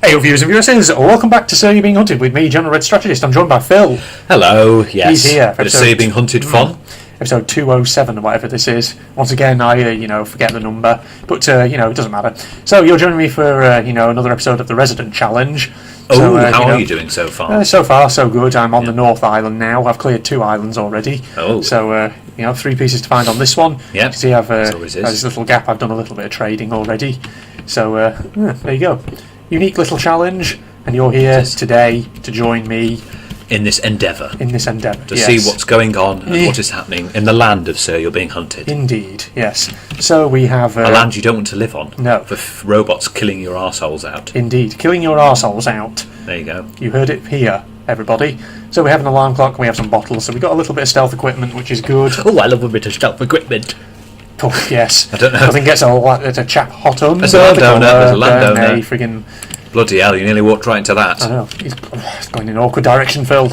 Hey, viewers and viewers, welcome back to So You're Being Hunted with me, John, the Red Strategist. I'm joined by Phil. Hello, yes. He's here. Bit of So You're Being Hunted fun. Episode 207 or whatever this is. Once again, I forget the number, but it doesn't matter. So you're joining me for another episode of the Resident Challenge. How are you doing so far? So far, so good. I'm on the North Island now. I've cleared 2 islands already. Oh. So 3 pieces to find on this one. Yeah. See, this little gap. I've done a little bit of trading already. So there you go. Unique little challenge, and you're here today to join me in this endeavour. To see what's going on and what is happening in the land of Sir You're Being Hunted. Indeed, yes. So we have a land you don't want to live on. No. For robots killing your arseholes out. Indeed, killing your arseholes out. There you go. You heard it here, everybody. So we have an alarm clock and we have some bottles. So we've got a little bit of stealth equipment, which is good. Oh, I love a bit of stealth equipment. Oh, yes. I don't know. I think it's a chap hot under. There's a landowner. Friggin' Bloody hell, you nearly walked right into that. I know. He's going in an awkward direction, Phil.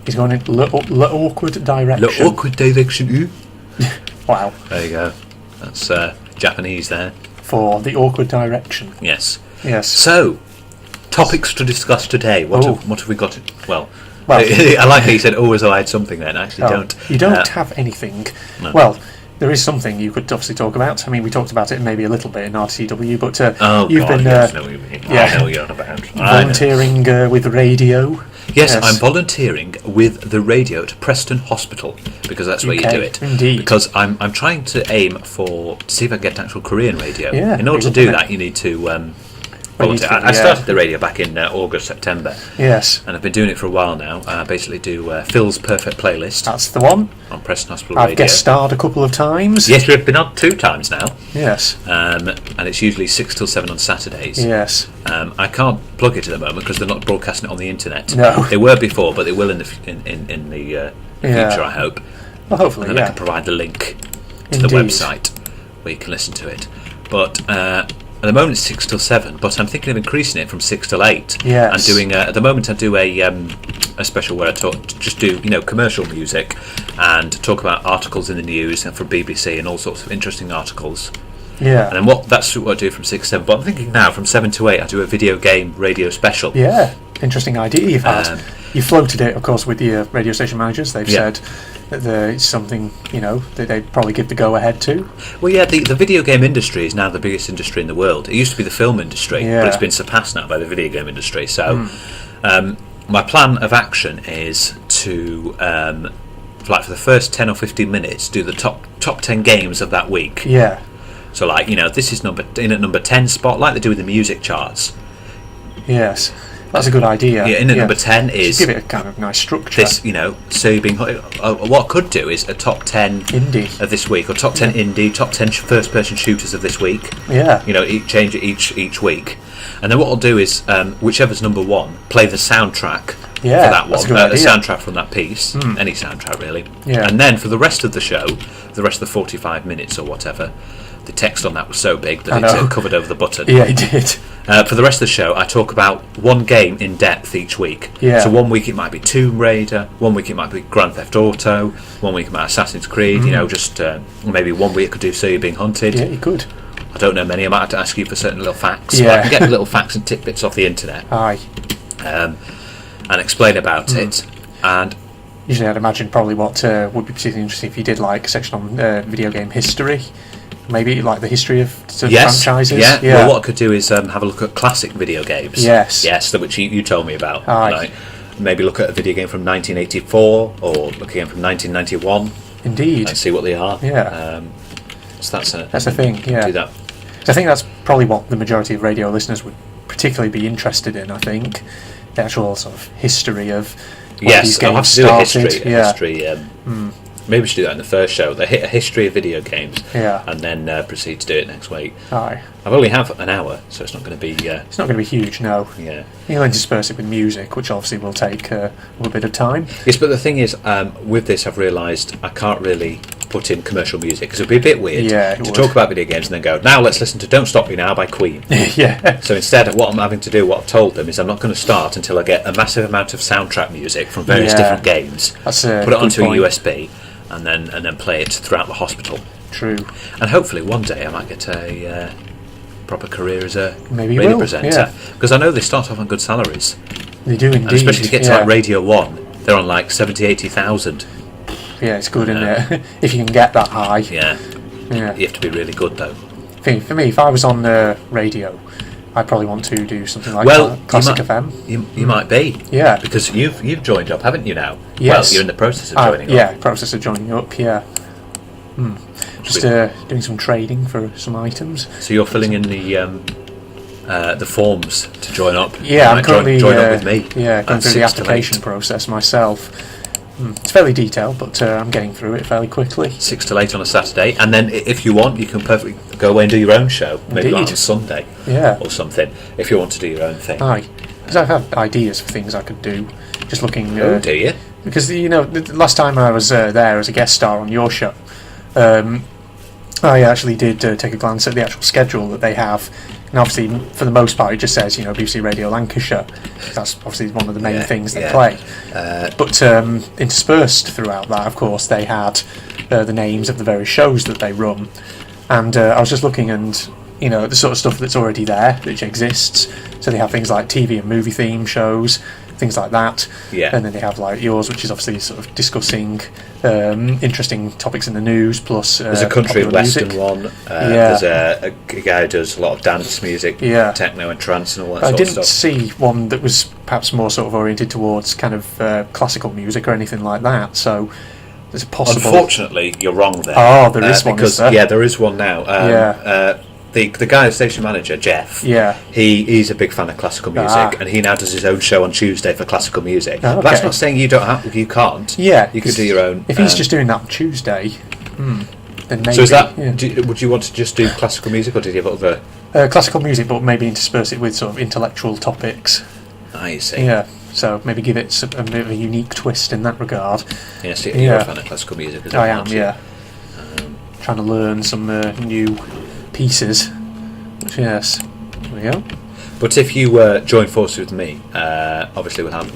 He's going in awkward direction. Awkward direction, Wow. There you go. That's Japanese there. For the awkward direction. Yes. Yes. So, topics to discuss today. What have we got? Well, I like how you said, as though I had something then. I actually don't. You don't have anything. No. Well, there is something you could obviously talk about. I mean, we talked about it maybe a little bit in RTW, but you've been I know what you mean. I know what you're on about. Volunteering with radio. Yes, I'm volunteering with the radio at Preston Hospital because that's where you do it. Indeed. Because I'm trying to aim to see if I can get an actual career in radio. Yeah, in order to do that, you need to volunteer. I started the radio back in August, September. Yes. And I've been doing it for a while now. I basically do Phil's Perfect Playlist. That's the one. On Preston Hospital Radio. I've guest starred a couple of times. Yes, we've been on 2 times now. Yes. And it's usually 6 till 7 on Saturdays. Yes. I can't plug it at the moment because they're not broadcasting it on the internet. No. They were before, but they will in the future, I hope. Well, hopefully, and then I can provide the link to the website where you can listen to it. But at the moment it's 6 till 7, but I'm thinking of increasing it from 6 till 8. Yes. And doing at the moment I do a special where I do commercial music and talk about articles in the news and from BBC and all sorts of interesting articles. Yeah. And then that's what I do from 6 to 7. But I'm thinking now from 7 to 8 I do a video game radio special. Yeah. Interesting idea you've had. You floated it, of course, with the radio station managers. They've said that it's something, that they'd probably give the go-ahead to. Well, yeah, the video game industry is now the biggest industry in the world. It used to be the film industry, but it's been surpassed now by the video game industry. So my plan of action is to, for the first 10 or 15 minutes, do the top 10 games of that week. Yeah. So, this is in at number 10 spot, like they do with the music charts. Yes. That's a good idea. Yeah, number 10 is... Give it a kind of nice structure. This, so you've been... what I could do is a top 10 indie of this week, or top 10 indie, top 10 first-person shooters of this week. Yeah. Change it each week. And then what I'll do is, whichever's number 1, play the soundtrack for that one. The soundtrack from that piece. Any soundtrack, really. Yeah. And then for the rest of the show, the rest of the 45 minutes or whatever... The text on that was so big that it covered over the button. Yeah, it did. For the rest of the show, I talk about one game in depth each week. Yeah. So one week it might be Tomb Raider, one week it might be Grand Theft Auto, one week it might be Assassin's Creed. Maybe one week I could do So You're Being Hunted. Yeah, you could. I don't know many. I might have to ask you for certain little facts. Yeah. But I can get little facts and tidbits off the internet. Aye. And explain about it. And usually, I'd imagine probably what would be particularly interesting if you did a section on video game history. Maybe the history of franchises. Yeah. Well, what I could do is have a look at classic video games. Yes. Which you told me about. Aye. Maybe look at a video game from 1984 or look again from 1991. Indeed. And see what they are. Yeah. So that's the thing. Yeah. Do that. So I think that's probably what the majority of radio listeners would particularly be interested in. I think the actual sort of history of these games I'll have to started. Do a history. Maybe we should do that in the first show. A history of video games. Yeah. And then proceed to do it next week. Aye. I've only have an hour, so it's not going to be. It's not going to be huge, no. Yeah. You'll intersperse it with music, which obviously will take a little bit of time. Yes, but the thing is, with this, I've realised I can't really put in commercial music because it would be a bit weird to talk about video games and then go, now let's listen to "Don't Stop Me Now" by Queen. Yeah. So instead, what I'm having to do, what I've told them, is I'm not going to start until I get a massive amount of soundtrack music from various different games. That's put it onto a USB. And then play it throughout the hospital. True. And hopefully one day I might get proper career as a Maybe radio will, presenter. Because I know they start off on good salaries. They do indeed. And especially if you get to like Radio 1, they're on like 70, 80,000. Yeah, it's good, isn't it? If you can get that high. Yeah. Yeah. You have to be really good, though. For me, if I was on radio, I'd probably want to do something like Classic FM. You might be. Yeah. Because you've joined up, haven't you now? Yes. Well, you're in the process of joining up. Yeah, process of joining up, yeah. Just doing some trading for some items. So you're filling in the forms to join up. Yeah, I'm currently join up with me. Yeah, going through the application process myself. It's fairly detailed, but I'm getting through it fairly quickly. 6 till 8 on a Saturday, and then if you want, you can perfectly go away and do your own show. Maybe like on Sunday, or something. If you want to do your own thing. Aye, because I've had ideas for things I could do. Just looking. Do you? Because the last time I was there as a guest star on your show, I actually did take a glance at the actual schedule that they have. And obviously, for the most part, it just says, BBC Radio Lancashire. That's obviously one of the main things they play. But interspersed throughout that, of course, they had the names of the various shows that they run. And I was just looking and, the sort of stuff that's already there, which exists. So they have things like TV and movie theme shows, things like that. Yeah. And then they have like yours, which is obviously sort of discussing interesting topics in the news, plus there's a country and western music. One. There's a guy who does a lot of dance music, techno and trance and all that I sort of didn't stuff. see one that was perhaps more sort of oriented towards kind of classical music or anything like that. So there's a possible. Unfortunately, you're wrong there. Oh, there is one. Because Is there? yeah, there is one now. The guy, the station manager, Jeff, he's a big fan of classical music, and he now does his own show on Tuesday for classical music. Oh, okay. But that's not saying you can't. Yeah, you could do your own. If he's just doing that on Tuesday, then maybe. So is that? Would you want to just do classical music, or did you have other? Classical music, but maybe intersperse it with sort of intellectual topics. I see. Yeah, so maybe give it a bit of a unique twist in that regard. Yeah, so you're a fan of classical music as well. I am, yeah. Trying to learn some new pieces. Which, yes, there we go. But if you join forces with me, obviously we'll have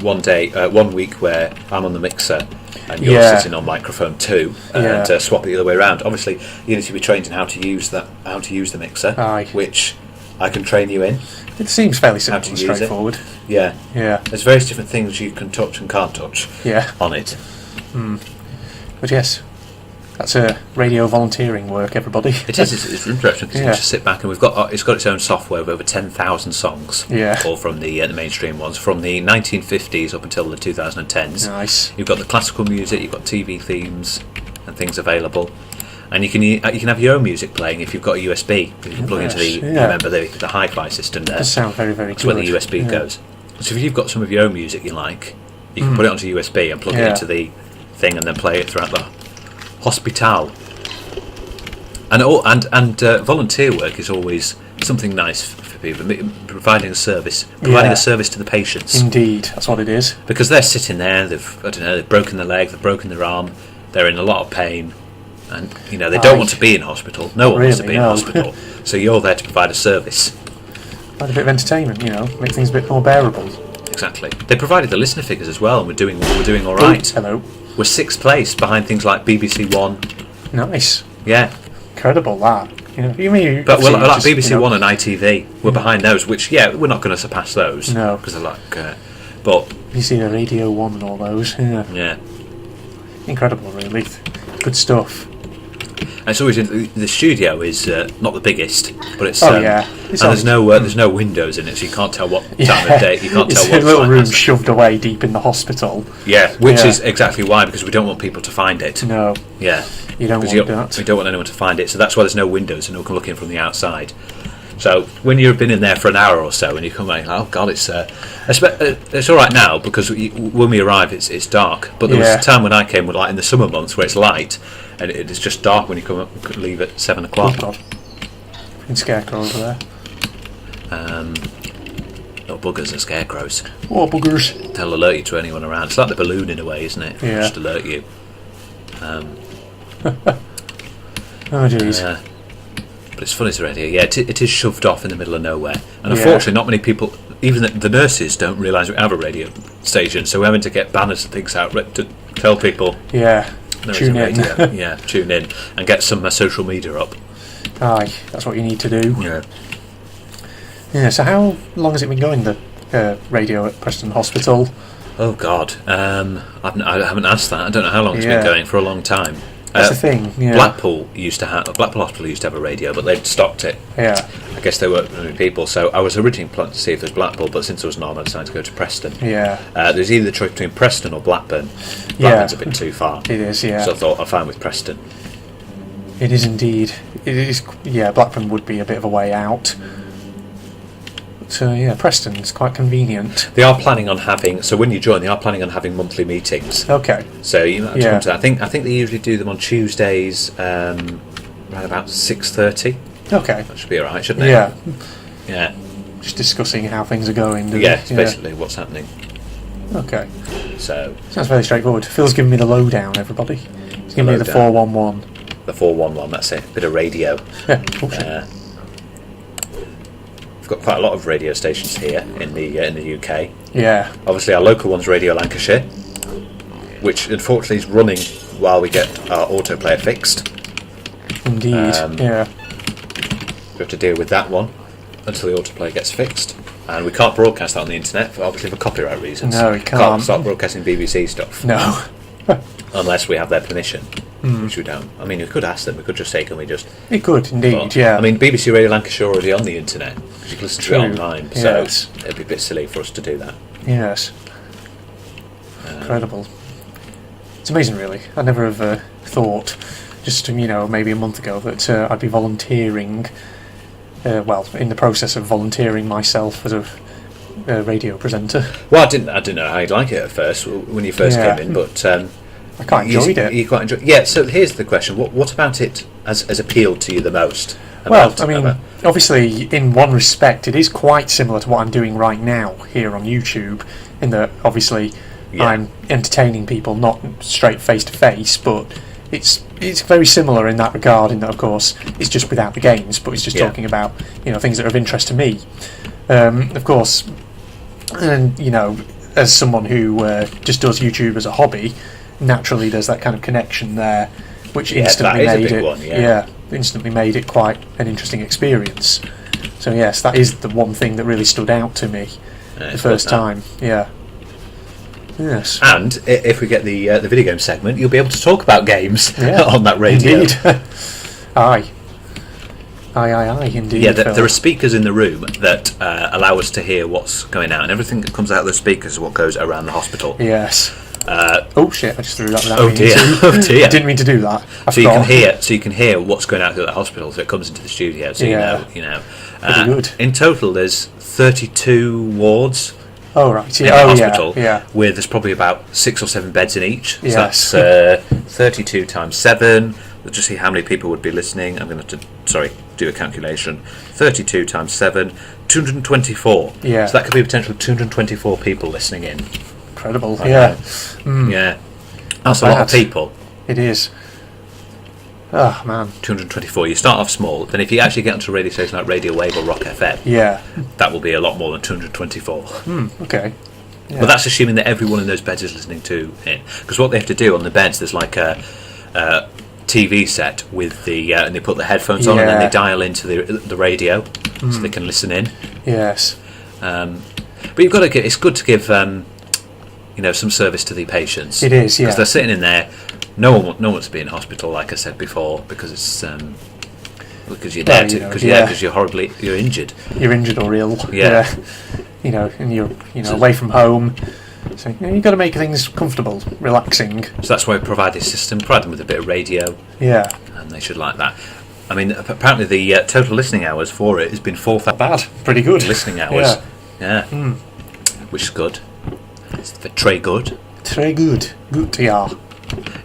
1 week where I'm on the mixer and you're sitting on microphone 2, and swap it the other way around. Obviously, you need to be trained in how to use the mixer, which I can train you in. It seems fairly simple and straightforward. Yeah. There's various different things you can touch and can't touch. On it. But yes. That's radio volunteering work, everybody. It is. It's interesting because you just sit back and it's got its own software with over 10,000 songs. All from the mainstream ones, from the 1950s up until the 2010s. Nice. You've got the classical music, you've got TV themes and things available, and you can have your own music playing if you've got a USB. You can plug into the hi-fi system there. That sounds very, very good. That's where the USB goes. So if you've got some of your own music you like, you can put it onto USB and plug it into the thing, and then play it throughout the hospital. And volunteer work is always something nice for people, providing a service to the patients. Indeed, that's what it is. Because they're sitting there, they've broken their leg, they've broken their arm, they're in a lot of pain, and they don't want to be in hospital. No one wants to be in hospital. So you're there to provide a service. Provide a bit of entertainment, make things a bit more bearable. Exactly. They provided the listener figures as well, and we're doing all right. Hello. We're 6th place behind things like BBC One. Nice. Yeah. Incredible that. You mean? But like BBC One and ITV, we're behind those. Which we're not going to surpass those. No. Because they're like, but you see the Radio 1 and all those. Yeah. Incredible, really. Good stuff. And it's always the studio is not the biggest, but it's and there's no windows in it, so you can't tell what time of day. You can't tell what a little room shoved away deep in the hospital. Yeah, which is exactly why, because we don't want people to find it. No. Yeah. You don't want that. We don't want anyone to find it, so that's why there's no windows, and no one can look in from the outside. So when you've been in there for an hour or so, and you come out, oh god, it's all right now because when we arrive, it's dark. But there was a time when I came, like in the summer months, where it's light, and it's just dark when you come up, leave at 7 o'clock. Oh god, fucking scarecrow over there. Not buggers and scarecrows. Oh buggers! They'll alert you to anyone around. It's like the balloon in a way, isn't it? Yeah. Just alert you. Oh jeez. But it's funny, radio. Yeah, it is shoved off in the middle of nowhere, and unfortunately, not many people, even the nurses, don't realise we have a radio station. So we're having to get banners and things out to tell people. Yeah. Tune in. Tune in and get some social media up. Aye, that's what you need to do. Yeah. Yeah. So how long has it been going? The radio at Preston Hospital. Oh God, I haven't asked that. I don't know how long it's been going, for a long time. That's the thing. Yeah. Blackpool Hospital used to have a radio, but they'd stopped it. Yeah. I guess they weren't many people. So I was originally planning to see if there's Blackpool, but since there was none, I decided to go to Preston. Yeah. There's either the choice between Preston or Blackburn. Blackburn's a bit too far. It is. Yeah. So I thought I'll find with Preston. It is indeed. It is. Yeah. Blackburn would be a bit of a way out. So yeah, Preston's quite convenient. They are planning on having. So when you join, they are planning on having monthly meetings. Okay. So you might have to come to that. I think they usually do them on Tuesdays, around about 6:30. Okay. That should be all right, shouldn't it? Yeah. Yeah. Just discussing how things are going. It's basically what's happening. Okay. So sounds very straightforward. Phil's giving me the lowdown, everybody. He's giving me the 411. The 411. That's it. Bit of radio. Yeah. We've got quite a lot of radio stations here in the UK. Yeah. Obviously, our local one's Radio Lancashire, which unfortunately is running while we get our autoplayer fixed. Indeed. Yeah. We have to deal with that one until the autoplayer gets fixed, and we can't broadcast that on the internet, obviously for copyright reasons. No, we can't. Start broadcasting BBC stuff. No. Unless we have their permission, which we don't. I mean, we could ask them. We could just say, "Can we just?" It could indeed. Yeah. I mean, BBC Radio Lancashire are already on the internet because you can listen to it online. Yes. So it'd be a bit silly for us to do that. Yes. Incredible. It's amazing, really. I never have thought, just maybe a month ago, that I'd be volunteering. In the process of volunteering myself as a radio presenter. Well, I didn't know how you'd like it at first when you first came in, but I quite enjoyed it. You quite enjoyed. Yeah. So here's the question: What about it has appealed to you the most? Obviously, in one respect, it is quite similar to what I'm doing right now here on YouTube. In that, obviously, I'm entertaining people, not straight face to face, but it's very similar in that regard. In that, of course, it's just without the games, but it's just talking about things that are of interest to me. Of course, and as someone who just does YouTube as a hobby, naturally there's that kind of connection there, which instantly made it. Instantly made it quite an interesting experience. So yes, that is the one thing that really stood out to me the first time. Yeah. Yes. And if we get the video game segment, you'll be able to talk about games on that radio. Indeed. Aye, indeed. Yeah, there are speakers in the room that allow us to hear what's going out, and everything that comes out of those speakers is what goes around the hospital. Yes. Oh shit! I just threw that without meaning to. Oh dear! Didn't mean to do that. So you can hear what's going out of the hospital, so it comes into the studio. So you know. Pretty good. In total, there's 32 wards. Oh right. In the hospital. Yeah. Where there's probably about 6 or 7 beds in each. So yes. That's 32 times 7. Let's just see how many people would be listening. I'm going to do a calculation. 32 times 7, 224. Yeah. So that could be potentially 224 people listening in. Incredible. Yeah. Yeah. That's a lot of people. It is. Oh man. 224. You start off small, then if you actually get onto a radio station like Radio Wave or Rock FM, that will be a lot more than 224. Okay. Yeah. But that's assuming that everyone in those beds is listening to it. Because what they have to do on the beds, there's like a TV set with and they put the headphones on and then they dial into the radio so they can listen in. Yes. But you've got to it's good to give some service to the patients. It is, yeah. Because they're sitting in there. No one wants to be in hospital, like I said before, because it's because you're there because you're injured. You're injured or ill. Yeah. And you're away from home. So you've got to make things comfortable, relaxing. So that's why we provide this system. Provide them with a bit of radio. Yeah. And they should like that. I mean, apparently the total listening hours for it has been 4,000. Bad. Pretty good. Listening hours. Yeah. Which is good. It's très good. Très good. Good, yeah.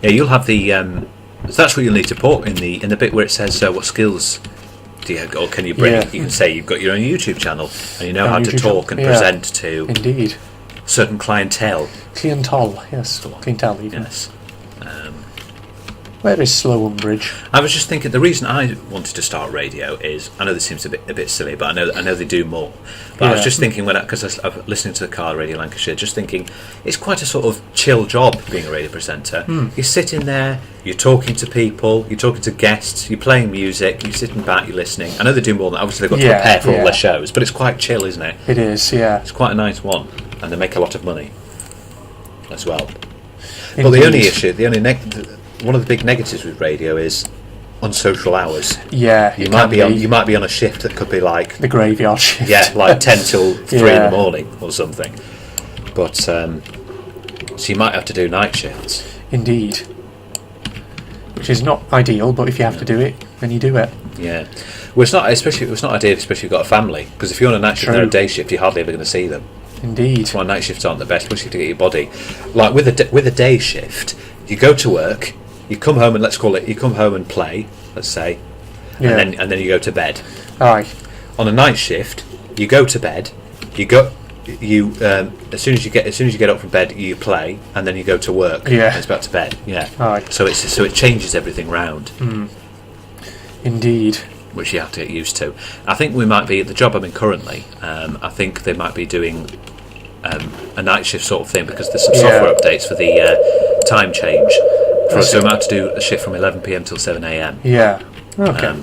Yeah, you'll have the. So that's what you'll need to put in the bit where it says what skills do you have, or can you bring? Yeah. You can say you've got your own YouTube channel and you know how to talk and present to indeed certain clientele. Clientele, yes. Clientele, even. Yes. Where is Slow-Umbridge? I was just thinking, the reason I wanted to start radio is, I know this seems a bit silly, but I know they do more. But I was just thinking, because I was listening to the car Radio Lancashire, just thinking, it's quite a sort of chill job being a radio presenter. You're sitting there, you're talking to people, you're talking to guests, you're playing music, you're sitting back, you're listening. I know they do more than, obviously they've got to prepare for all their shows, but it's quite chill, isn't it? It is, yeah. It's quite a nice one, and they make a lot of money as well. Indeed. But the only issue, one of the big negatives with radio is unsocial hours. Yeah, you might be on a shift that could be like the graveyard shift. Yeah, like 10 till 3 in the morning or something. But so you might have to do night shifts. Indeed. Which is not ideal, but if you have to do it, then you do it. Yeah. Well, it's not ideal, especially if you've got a family. Because if you're on a night shift or a day shift, you're hardly ever going to see them. Indeed. That's why night shifts aren't the best, especially to get your body. Like with a day shift, you go to work. You come home and you come home and play, let's say, and then you go to bed. Aye. On a night shift, you go to bed. As soon as you get up from bed, you play, and then you go to work. Yeah. And it's back to bed. Yeah. Aye. So it changes everything round. Indeed. Which you have to get used to. I think we might be at the job I'm in currently. I think they might be doing a night shift sort of thing because there's some software updates for the time change. So we might have to do a shift from 11 p.m. till 7 a.m. Yeah. Okay.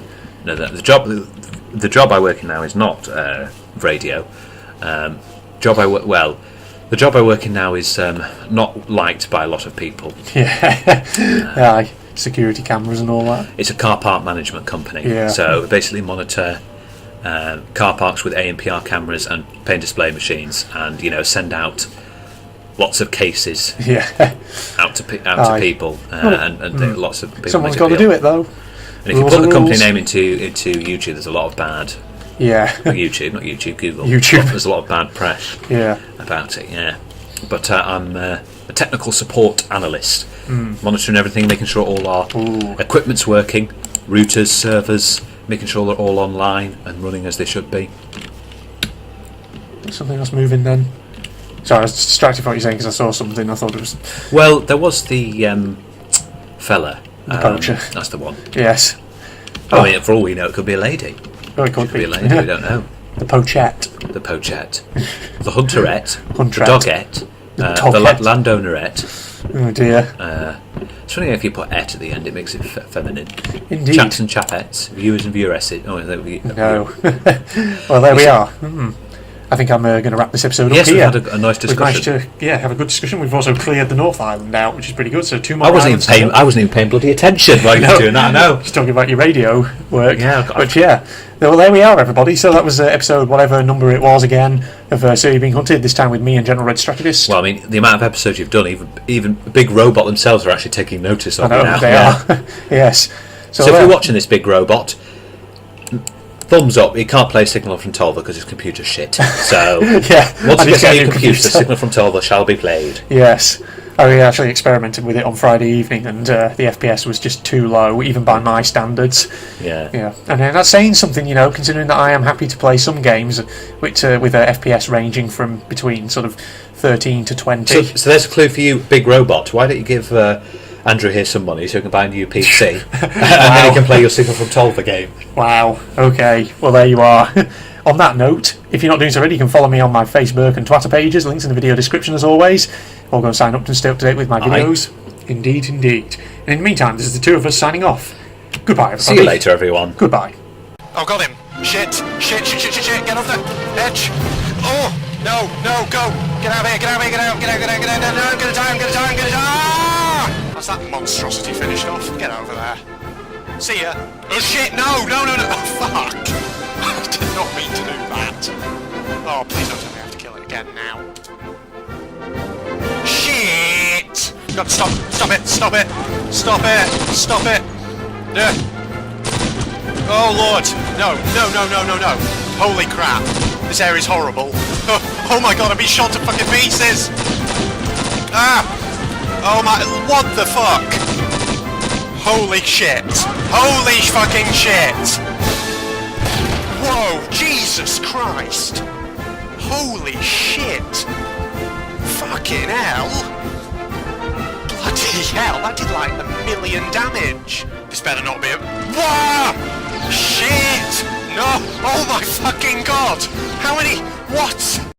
No, the job I work in now is not radio. The job I work in now is not liked by a lot of people. Yeah. Security cameras and all that. It's a car park management company. Yeah. So we basically monitor car parks with ANPR cameras and pay and display machines, and send out lots of cases out to people, and lots of people. Someone's got to do it though. And if you put the company name into YouTube, there's a lot of bad. Yeah. Not YouTube, Google. YouTube. There's a lot of bad press. Yeah. About it. Yeah. But I'm a technical support analyst, monitoring everything, making sure all our equipment's working, routers, servers, making sure they're all online and running as they should be. Something else moving then. Sorry, I was distracted from what you're saying because I saw something. I thought it was. Well, there was the fella. The poacher. That's the one. Yes. I mean, for all we know, it could be a lady. Oh, it could be a lady. We don't know. The poachette. The poachette. The hunterette. Hunterette. The doggette. The landownerette. Oh dear. It's funny if you put "et" at the end, it makes it feminine. Indeed. Chaps and chapettes, viewers and vieweresses. Oh, no. Well, there we are. I think I'm going to wrap this episode up here. Yes, we had a nice discussion. We've managed to have a good discussion. We've also cleared the North Island out, which is pretty good. So 2 more. I wasn't even paying bloody attention while you were doing that. I know. Just talking about your radio work. Yeah. But well, there we are, everybody. So that was episode whatever number it was again of So You're Being Hunted. This time with me and General Red Strategist. Well, I mean, the amount of episodes you've done, even Big Robot themselves are actually taking notice of it now. They are. Yes. So if you're watching this Big Robot, thumbs up. You can't play Signal from Tolva because his computer's shit. So once you get a new computer, Signal from Tolva shall be played. Yes. I actually experimented with it on Friday evening, and the FPS was just too low, even by my standards. Yeah. And that's saying something, considering that I am happy to play some games with FPS ranging from between sort of 13 to 20. So there's a clue for you, Big Robot. Why don't you give Andrew here some money so he can buy a new PC, and then he can play your Signal from Tolva game. Wow. Okay. Well, there you are. On that note, if you're not doing so already, you can follow me on my Facebook and Twitter pages. Links in the video description as always. Or go and sign up to stay up to date with my videos. Indeed. And in the meantime, this is the two of us signing off. Goodbye, everybody. See you later, everyone. Goodbye. Oh, got him. Shit. Get off the edge. Oh, no, go. Get out of here, get out. No, I'm gonna die. Ah! That's that monstrosity finished off. Get over there. See ya. Oh, shit, no. Oh, fuck. I did not mean to do that. Oh, please don't tell me I have to kill it again now. Shit! Got to stop it. Oh, Lord. No. Holy crap. This area's horrible. Oh my god, I'm being shot to fucking pieces. Oh my, what the fuck? Holy shit. Holy fucking shit. Whoa, Jesus Christ. Holy shit. Fucking hell. Bloody hell. That did like 1 million damage. This better not be a... Whoa! Shit! No! Oh my fucking god! How many... What?